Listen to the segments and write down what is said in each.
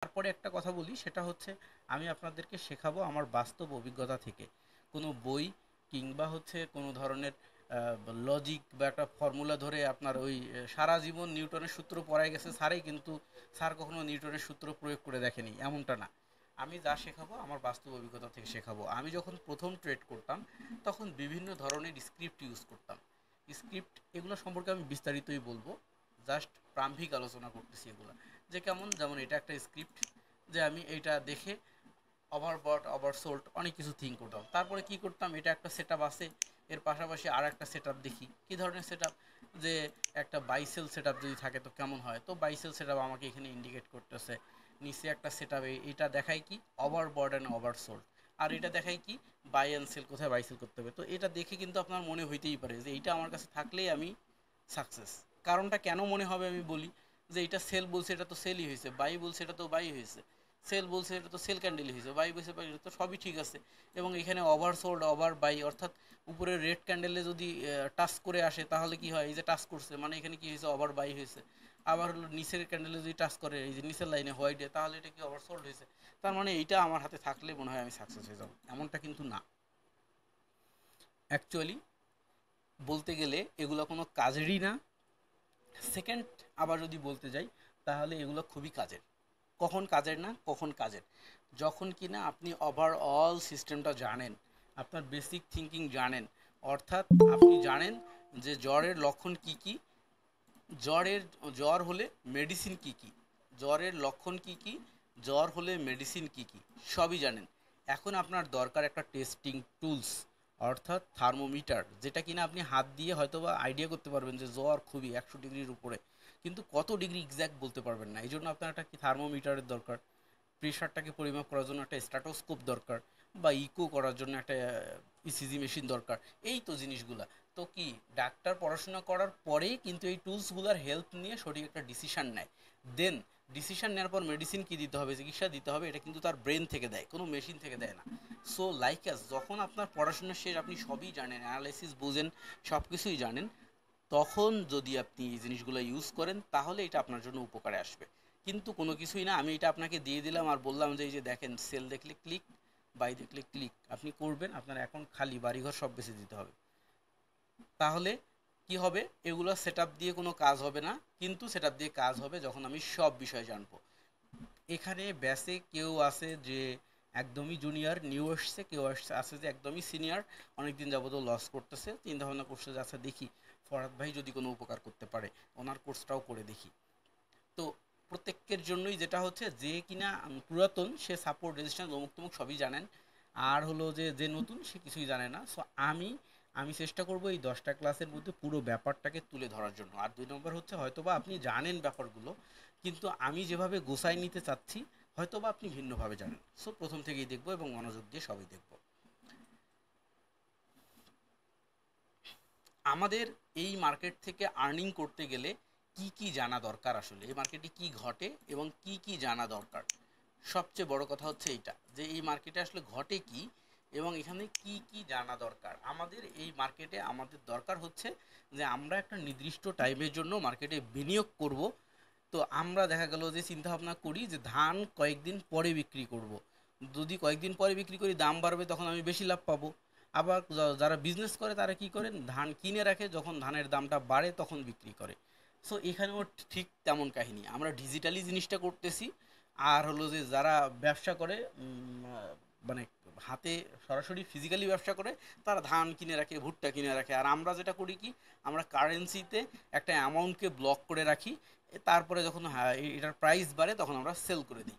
তারপরে একটা কথা বলি, সেটা হচ্ছে আমি আপনাদেরকে শেখাবো আমার বাস্তব অভিজ্ঞতা থেকে। কোনো বই কিংবা হচ্ছে কোনো ধরনের লজিক বা একটা ফর্মুলা ধরে আপনার ওই সারা জীবন নিউটনের সূত্র পড়ায় গেছে স্যারই, কিন্তু স্যার কখনো নিউটনের সূত্র প্রয়োগ করে দেখেনি, এমনটা না। আমি যা শেখাবো আমার বাস্তব অভিজ্ঞতা থেকে শেখাবো। আমি যখন প্রথম ট্রেড করতাম তখন বিভিন্ন ধরনের স্ক্রিপ্ট ইউজ করতাম। স্ক্রিপ্ট এগুলো সম্পর্কে আমি বিস্তারিতই বলবো, জাস্ট প্রাম্ভিক আলোচনা করতেছি এগুলো। যে কেমন, যেমন এটা একটা স্ক্রিপ্ট, যে আমি এইটা দেখে ওভারবট ওভারসোল্ড অনেক কিছু থিঙ্ক করতাম। তারপরে কি করতাম, এটা একটা সেট আপ আছে, এর পাশাপাশি আর একটা সেট আপ দেখি কী ধরনের সেট আপ, যে একটা বাইসেল সেট আপ যদি থাকে তো কেমন হয়। তো বাইসেল সেট আপ আমাকে এখানে ইন্ডিকেট করতেছে। নিচে একটা সেট আপে এটা দেখায় কি ওভারবট অ্যান্ড ওভারসোল্ড, আর এটা দেখায় কি বাই অ্যান্ড সেল, কোথায় বাইসেল করতে হবে। তো এটা দেখে কিন্তু আপনার মনে হইতেই পারে যে এইটা আমার কাছে থাকলেই আমি সাকসেস। কারণটা কেন মনে হবে আমি বলি, যে এটা সেল বলছে এটা তো সেলই হয়েছে, বাই বলছে এটা তো বাই হয়েছে, সেল বলছে এটা তো সেল ক্যান্ডেলই হয়েছে, বাই বলছে বাই, তো সবই ঠিক আছে। এবং এখানে ওভার সোল্ড ওভার বাই, অর্থাৎ উপরে রেড ক্যান্ডেলে যদি টাচ করে আসে তাহলে কি হয়, এই যে টাচ করছে মানে এখানে কি হয়েছে, ওভার বাই হয়েছে। আবার হলো নিচের ক্যান্ডেলে যদি টাচ করে এই যে নিচের লাইনে হোয়াইটে, তাহলে এটা কি ওভার সোল্ড হয়েছে। তার মানে এইটা আমার হাতে থাকলে মনে হয় আমি সাকসেস হয়ে যাব, এমনটা কিন্তু না। অ্যাকচুয়ালি বলতে গেলে এগুলো কোনো কাজেরই না। সেকেন্ড, আবার যদি বলতে যাই তাহলে এগুলো খুবই কাজের। কখন কাজের না, কখন কাজের, যখন কিনা আপনি ওভারঅল সিস্টেমটা জানেন, আপনার বেসিক থিঙ্কিং জানেন। অর্থাৎ আপনি জানেন যে জ্বরের লক্ষণ কি কি, জ্বরের জ্বর হলে মেডিসিন কি কি, জ্বরের লক্ষণ কি কি, জ্বর হলে মেডিসিন কি কি, সবই জানেন। এখন আপনার দরকার একটা টেস্টিং টুলস, অর্থাৎ থার্মোমিটার, যেটা কিনা আপনি হাত দিয়ে হয়তো বা আইডিয়া করতে পারবেন যে জ্বর খুবই 100 ডিগ্রির উপরে, কিন্তু কত ডিগ্রি এক্স্যাক্ট বলতে পারবেন না। এই জন্য আপনার একটা কি থার্মোমিটারের দরকার। প্রেশারটাকে পরিমাপ করার জন্য একটা স্ট্যাটোস্কোপ দরকার, বা ইকো করার জন্য একটা ইসিজি মেশিন দরকার। এই তো জিনিসগুলা। তো কি, ডাক্তার পড়াশোনা করার পরেই কিন্তু এই টুলসগুলোর হেল্প নিয়ে সঠিক একটা ডিসিশান নেয়। দেন ডিসিশান নেওয়ার পর মেডিসিন কী দিতে হবে, চিকিৎসা দিতে হবে, এটা কিন্তু তার ব্রেন থেকে দেয়, কোনো মেশিন থেকে দেয় না। সো লাইক আস, যখন আপনার পড়াশোনা শেষ, আপনি সবই জানেন, অ্যানালাইসিস বুঝেন, সব কিছুই জানেন, তখন যদি আপনি এই জিনিসগুলো ইউজ করেন তাহলে এটা আপনার জন্য উপকারে আসবে। কিন্তু কোনো কিছুই না, আমি এটা আপনাকে দিয়ে দিলাম আর বললাম যে এই যে দেখেন, সেল দেখলে ক্লিক, বাই দেখলে ক্লিক, আপনি করবেন, আপনার অ্যাকাউন্ট খালি, বাড়িঘর সব বেশি দিতে হবে। তাহলে কি হবে, এগুলো সেট আপ দিয়ে কোনো কাজ হবে না। কিন্তু সেট আপ দিয়ে কাজ হবে যখন আমি সব বিষয় জানবো। এখানে ব্যাসে কেউ আছে যে একদমই জুনিয়র নিউ আসছে, কেউ আছে যে একদমই সিনিয়র, অনেকদিন যাবত লস করতেছে, চিন্তা ভাবনা করছে যে আচ্ছা দেখি ফরহাদ ভাই যদি কোনো উপকার করতে পারে, ওনার কোর্সটাও করে দেখি। তো প্রত্যেকের জন্যই যেটা হচ্ছে, যে কিনা পুরাতন সে সাপোর্ট রেজিস্ট্যান্স অমুক তমুক সবই জানেন, আর হলো যে যে নতুন সে কিছুই জানে না। সো আমি আমি চেষ্টা করব এই 10টা ক্লাসের মধ্যে পুরো ব্যাপারটাকে তুলে ধরার জন্য। আর 2 নম্বর হচ্ছে, হয়তোবা আপনি জানেন ব্যাপারগুলো, কিন্তু আমি যেভাবে গোছায় নিতে চাচ্ছি হয়তোবা আপনি ভিন্নভাবে জানেন। সো প্রথম থেকেই দেখবো এবং মনোযোগ দিয়ে সবই দেখবো। আমাদের এই মার্কেট থেকে আর্নিং করতে গেলে কি কি জানা দরকার, আসলে এই মার্কেটে কি ঘটে এবং কি কি জানা দরকার। সবচেয়ে বড় কথা হচ্ছে এইটা, যে এই মার্কেটে আসলে ঘটে কি এবং এখানে কি কি জানা দরকার। আমাদের এই মার্কেটে আমাদের দরকার হচ্ছে যে আমরা একটা নির্দিষ্ট টাইমের জন্য মার্কেটে বিনিয়োগ করব। তো আমরা দেখা গেল যে চিন্তা ভাবনা করি যে ধান কয়েকদিন পরে বিক্রি করব, যদি কয়েকদিন পরে বিক্রি করি দাম বাড়বে, তখন আমি বেশি লাভ পাবো। আবার যারা বিজনেস করে তারা কি করেন, ধান কিনে রাখে, যখন ধানের দামটা বাড়ে তখন বিক্রি করে। সো এখানেও ঠিক তেমন কাহিনী, আমরা ডিজিটালি জিনিসটা করতেছি। আর হলো যে যারা ব্যবসা করে, মানে হাতে সরাসরি ফিজিক্যালি ব্যবসা করে, তারা ধান কিনে রাখে, ভুট্টা কিনে রাখে। আর আমরা যেটা করি কি, আমরা কারেন্সিতে একটা অ্যামাউন্টকে ব্লক করে রাখি, তারপরে যখন এটার প্রাইস বাড়ে তখন আমরা সেল করে দিই।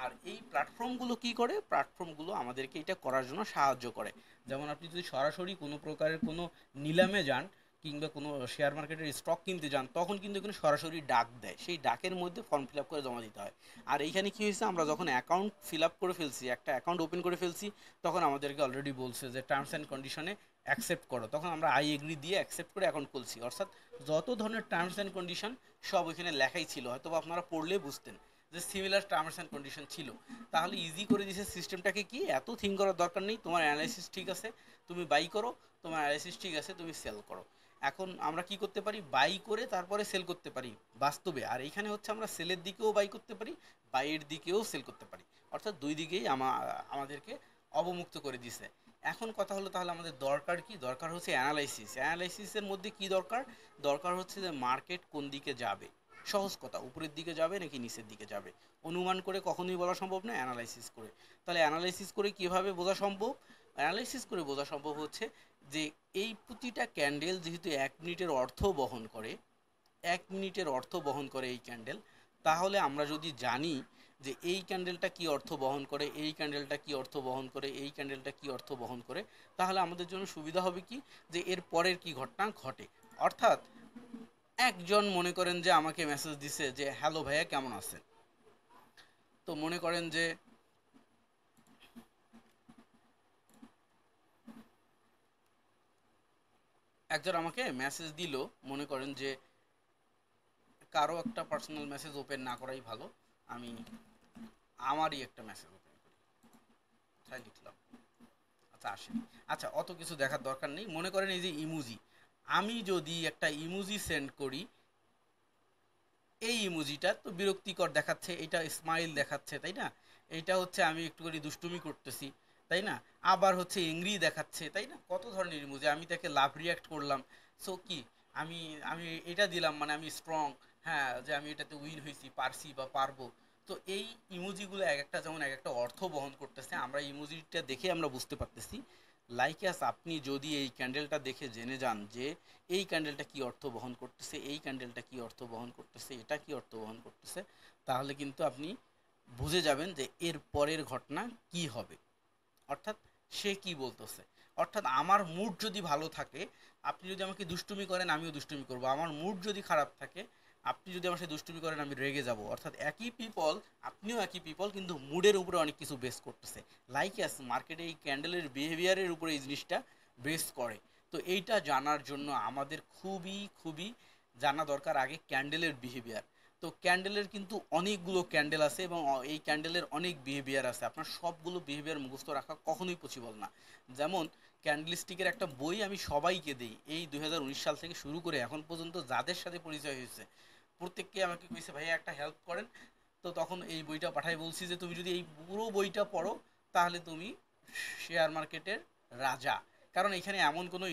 আর এই প্ল্যাটফর্মগুলো কি করে, প্ল্যাটফর্মগুলো আমাদেরকে এটা করার জন্য সাহায্য করে। যেমন আপনি যদি সরাসরি কোনো প্রকারের কোনো নিলামে যান কিংবা কোনো শেয়ার মার্কেটের স্টক কিনতে যান, তখন কিন্তু এখানে সরাসরি ডাক দেয়, সেই ডাকের মধ্যে ফর্ম ফিল আপ করে জমা দিতে হয়। আর এইখানে কী হয়েছে, আমরা যখন অ্যাকাউন্ট ফিল আপ করে ফেলছি, একটা অ্যাকাউন্ট ওপেন করে ফেলছি, তখন আমাদেরকে অলরেডি বলছে যে টার্মস অ্যান্ড কন্ডিশনে অ্যাকসেপ্ট করো, তখন আমরা আই এগ্রি দিয়ে অ্যাকসেপ্ট করে অ্যাকাউন্ট খুলছি। অর্থাৎ যত ধরনের টার্মস অ্যান্ড কন্ডিশন সব ওইখানে লেখাই ছিল, হয়তো আপনারা পড়লে বুঝতেন যে সিমিলার টার্মস অ্যান্ড কন্ডিশন ছিল। তাহলে ইজি করে দিয়েছে সিস্টেমটাকে, কি এত থিঙ্ক করার দরকার নেই, তোমার অ্যানালাইসিস ঠিক আছে তুমি বাই করো, তোমার অ্যানালাইসিস ঠিক আছে তুমি সেল করো। এখন আমরা কি করতে পারি, বাই করে তারপরে সেল করতে পারি বাস্তবে। আর এইখানে হচ্ছে আমরা সেলের দিকেও বাই করতে পারি, বাইয়ের দিকেও সেল করতে পারি, অর্থাৎ দুই দিকেই আমাদেরকে অবমুক্ত করে দিছে। এখন কথা হলো তাহলে আমাদের দরকার কি, দরকার হচ্ছে অ্যানালাইসিস। অ্যানালাইসিসের মধ্যে কি দরকার, দরকার হচ্ছে যে মার্কেট কোন দিকে যাবে। সহজ কথা, উপরের দিকে যাবে নাকি নিচের দিকে যাবে, অনুমান করে কখনোই বলা সম্ভব না, অ্যানালাইসিস করে। তাহলে অ্যানালাইসিস করে কিভাবে বোঝা সম্ভব, অ্যানালাইসিস করে বোঝা সম্ভব হচ্ছে যে এই প্রতিটা ক্যান্ডেল যেহেতু 1 মিনিটের অর্থ বহন করে, 1 মিনিটের অর্থ বহন করে এই ক্যান্ডেল, তাহলে আমরা যদি জানি যে এই ক্যান্ডেলটা কি অর্থ বহন করে, এই ক্যান্ডেলটা কি অর্থ বহন করে, এই ক্যান্ডেলটা কি অর্থ বহন করে, তাহলে আমাদের জন্য সুবিধা হবে কি, যে এর পরের কি ঘটনা ঘটে। অর্থাৎ একজন মনে করেন যে আমাকে মেসেজ দিছে যে হ্যালো ভাইয়া কেমন আছেন, তো মনে করেন যে একজন আমাকে মেসেজ দিল, মনে করেন যে কারো একটা পার্সোনাল মেসেজ ওপেন না করাই ভালো, আমি আমারই একটা মেসেজ ওপেন করি, কোথায় লিখলাম, আচ্ছা আসে, আচ্ছা অত কিছু দেখার দরকার নেই। মনে করেন এই যে ইমোজি, আমি যদি একটা ইমোজি সেন্ড করি, এই ইমোজিটা তো বিরক্তিকর দেখাচ্ছে, এটা স্মাইল দেখাচ্ছে তাই না, এইটা হচ্ছে আমি একটু করে দুষ্টুমি করতেছি তাই না, আবার হচ্ছে এংরি দেখাচ্ছে তাই না, কত ধরনের ইমোজি, আমি তাকে লাভ রিয়াক্ট করলাম, সো কি আমি আমি এটা দিলাম মানে আমি স্ট্রং, হ্যাঁ যে আমি এটাতে উইন হয়েছি, পারছি বা পারবো। তো এই ইমোজিগুলো এক একটা যেমন এক একটা অর্থ বহন করতেছে, আমরা ইমোজিটা দেখে আমরা বুঝতে পারতেছি। লাইকাস আপনি যদি এই ক্যান্ডেলটা দেখে জেনে যান যে এই ক্যান্ডেলটা কি অর্থ বহন করতেছে, এই ক্যান্ডেলটা কি অর্থ বহন করতেছে, এটা কি অর্থ বহন করতেছে, তাহলে কিন্তু আপনি বুঝে যাবেন যে এর পরের ঘটনা কি হবে, অর্থাৎ সে কি বলতেছে। অর্থাৎ আমার মুড যদি ভালো থাকে, আপনি যদি আমাকে দুষ্টুমি করেন আমিও দুষ্টুমি করব, আমার মুড যদি খারাপ থাকে আপনি যদি আমার সাথে দুষ্টুমি করেন আমি রেগে যাব। অর্থাৎ একই পিপল, আপনিও একই পিপল, কিন্তু মুডের উপরে অনেক কিছু বেস করতেছে। লাইক অ্যাস মার্কেটে এই ক্যান্ডেলের বিহেভিয়ারের উপরে এই জিনিসটা বেস করে। তো এইটা জানার জন্য আমাদের খুবই খুবই জানা দরকার আগে ক্যান্ডেলের বিহেভিয়ার। তো ক্যান্ডেলের কিন্তু অনেকগুলো ক্যান্ডেল আছে এবং এই ক্যান্ডেলের অনেক বিহেভিয়ার আছে, আপনার সবগুলো বিহেভিয়ার মুখস্থ রাখা কখনোই পসিবল না। যেমন ক্যান্ডেলস্টিকের একটা বই আমি সবাইকে দিই, এই 2019 সাল থেকে শুরু করে এখন পর্যন্ত যাদের সাথে পরিচয় হয়েছে প্রত্যেককে আমাকে কইছে ভাইয়া একটা হেল্প করেন। তো তখন এই বইটা পাঠাই, বলছি যে তুমি যদি এই পুরো বইটা পড়ো তাহলে তুমি শেয়ার মার্কেটের রাজা। কারণ এখানে এমন কোনো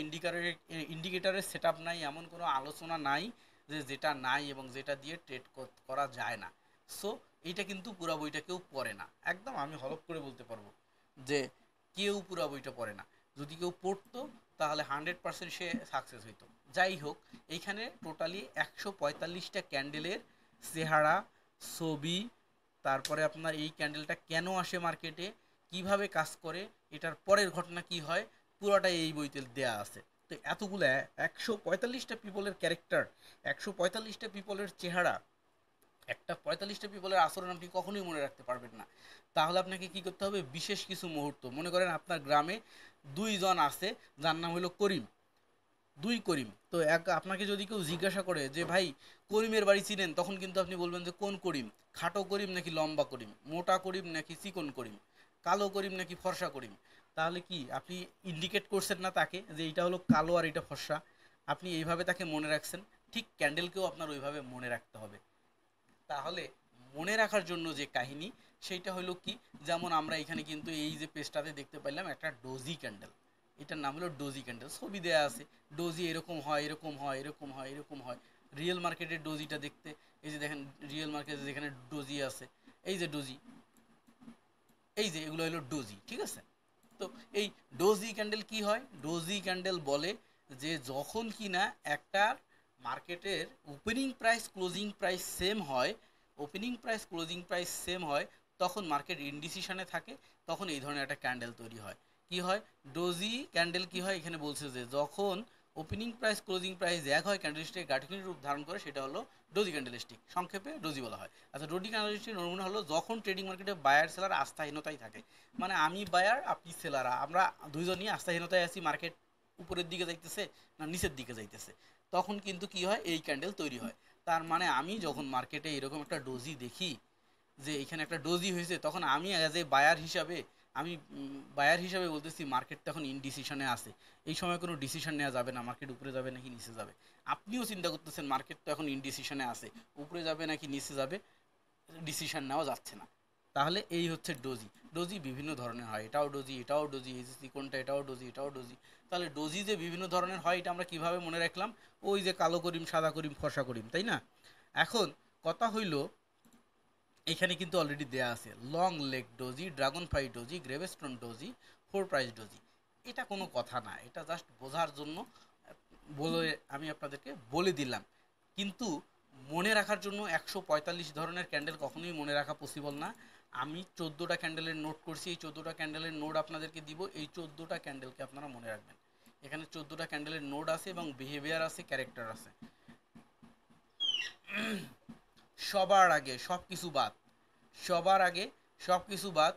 ইন্ডিকেটারের সেট আপ নাই, এমন কোনো আলোচনা নাই যে যেটা নাই এবং যেটা দিয়ে ট্রেড করা যায় না। সো এইটা কিন্তু পুরা বইটা কেউ পড়ে না, একদম আমি হলপ করে বলতে পারবো যে কেউ পুরা বইটা পড়ে না। যদি কেউ পড়তো তাহলে 100% সে সাকসেস হইতো। যাই হোক, এইখানে টোটালি 145টা ক্যান্ডেলের চেহারা, ছবি, তারপরে আপনার এই ক্যান্ডেলটা কেন আসে মার্কেটে, কিভাবে কাজ করে, এটার পরের ঘটনা কি হয়, পুরোটাই এই বইতে দেয়া আছে। তো এতগুলো 145টা পিপলের ক্যারেক্টার, 145টা পিপলের চেহারা, একটা 45টা পিপলের আচরণ আপনি কখনোই মনে রাখতে পারবেন না। তাহলে আপনাকে কি করতে হবে, বিশেষ কিছু মুহূর্ত, মনে করেন আপনার গ্রামে 2 জন আছে যার নাম হলো করিম, 2 করিম। তো আপনাকে যদি কেউ জিজ্ঞাসা করে যে ভাই করিমের বাড়ি চিনেন, তখন কিন্তু আপনি বলবেন যে কোন করিম, খাটো করিম নাকি লম্বা করিম, মোটা করিম নাকি চিকন করিম, কালো করিম নাকি ফর্সা করিম। তাহলে কি আপনি ইন্ডিকেট করছেন না তাকে যে এইটা হলো কালো আর এটা ফর্সা, আপনি এইভাবে তাকে মনে রাখছেন। ঠিক ক্যান্ডেলকেও আপনার ওইভাবে মনে রাখতে হবে। তাহলে মনে রাখার জন্য যে কাহিনী সেইটা হলো কি, যেমন আমরা এখানে কিন্তু এই যে পেজটাতে দেখতে পাইলাম একটা ডোজি ক্যান্ডেল, এটার নাম হলো ডোজি ক্যান্ডেল, ছবি দেয়া আছে, ডোজি এরকম হয় এরকম হয় এরকম হয় এরকম হয়। রিয়েল মার্কেটের ডোজিটা দেখতে, এই যে দেখেন রিয়েল মার্কেটে যেখানে ডোজি আছে, এই যে ডোজি, এই যে এগুলো হলো ডোজি, ঠিক আছে। তো এই ডোজি ক্যান্ডেল কি হয়, ডোজি ক্যান্ডেল বলে যে যখন কি না একটা মার্কেটের opening price closing price same হয়, opening price closing price same হয়, তখন মার্কেট ইনডিসিশনে থাকে, তখন এই ধরনের একটা ক্যান্ডেল তৈরি হয়। কি হয়, ডোজি ক্যান্ডেল কি হয়, এখানে বলছে যে যখন ওপেনিং প্রাইস ক্লোজিং প্রাইস এক হয়, ক্যান্ডেলস্টিক গাঠনিক রূপ ধারণ করে, সেটা হলো ডোজি ক্যান্ডেলস্টিক, সংক্ষেপে ডোজি বলা হয়। আচ্ছা, ডোজি ক্যান্ডেলস্টিক নমুনা হলো যখন ট্রেডিং মার্কেটে বায়ার সেলার আস্থাহীনতায় থাকে, মানে আমি বায়ার আপনি সেলাররা, আমরা দুইজনই আস্থাহীনতায় আছি, মার্কেট উপরের দিকে যাইতেছে না নিচের দিকে যাইতেছে, তখন কিন্তু কি হয়, এই ক্যান্ডেল তৈরি হয়। তার মানে আমি যখন মার্কেটে এরকম একটা ডোজি দেখি যে এখানে একটা ডোজি হয়েছে, তখন আমি অ্যাজ এ বায়ার হিসাবে আমি বায়ার হিসাবে বলতেছি মার্কেট তো এখন ইনডিসিশনে আছে, এই সময় কোনো ডিসিশন নেওয়া যাবে না, মার্কেট উপরে যাবে নাকি নিচে যাবে। আপনিও চিন্তা করতেছেন মার্কেট তো এখন ইনডিসিশনে আছে, উপরে যাবে নাকি নিচে যাবে, ডিসিশন নেওয়া যাচ্ছে না। তাহলে এই হচ্ছে ডোজি। ডোজি বিভিন্ন ধরনের হয়, এটাও ডোজি এটাও ডোজি, এসিসি কোনটা, এটাও ডোজি এটাও ডোজি। তাহলে ডোজি যে বিভিন্ন ধরনের হয় এটা আমরা কিভাবে মনে রাখলাম? ওই যে কালো করিম, সাদা করিম, ফর্সা করিম, তাই না? এখন কথা হইল, এখানে কিন্তু অলরেডি দেয়া আছে long leg doji, dragonfly doji, gravestone doji, four price doji. এটা কোনো কথা না, এটা জাস্ট বোঝার জন্য বলে আমি আপনাদেরকে বলে দিলাম। কিন্তু মনে রাখার জন্য 145 ধরনের ক্যান্ডেল কখনোই মনে রাখা পসিবল না। আমি 14টা ক্যান্ডেলের নোট করছি, এই 14টা ক্যান্ডেলের নোট আপনাদেরকে দিব, এই 14টা ক্যান্ডেলকে আপনারা মনে রাখবেন। এখানে 14টা ক্যান্ডেলের নোট আছে এবং বিহেভিয়ার আছে, ক্যারেক্টার আছে। সবার আগে সব কিছু বাদ, সবার আগে সব কিছু বাদ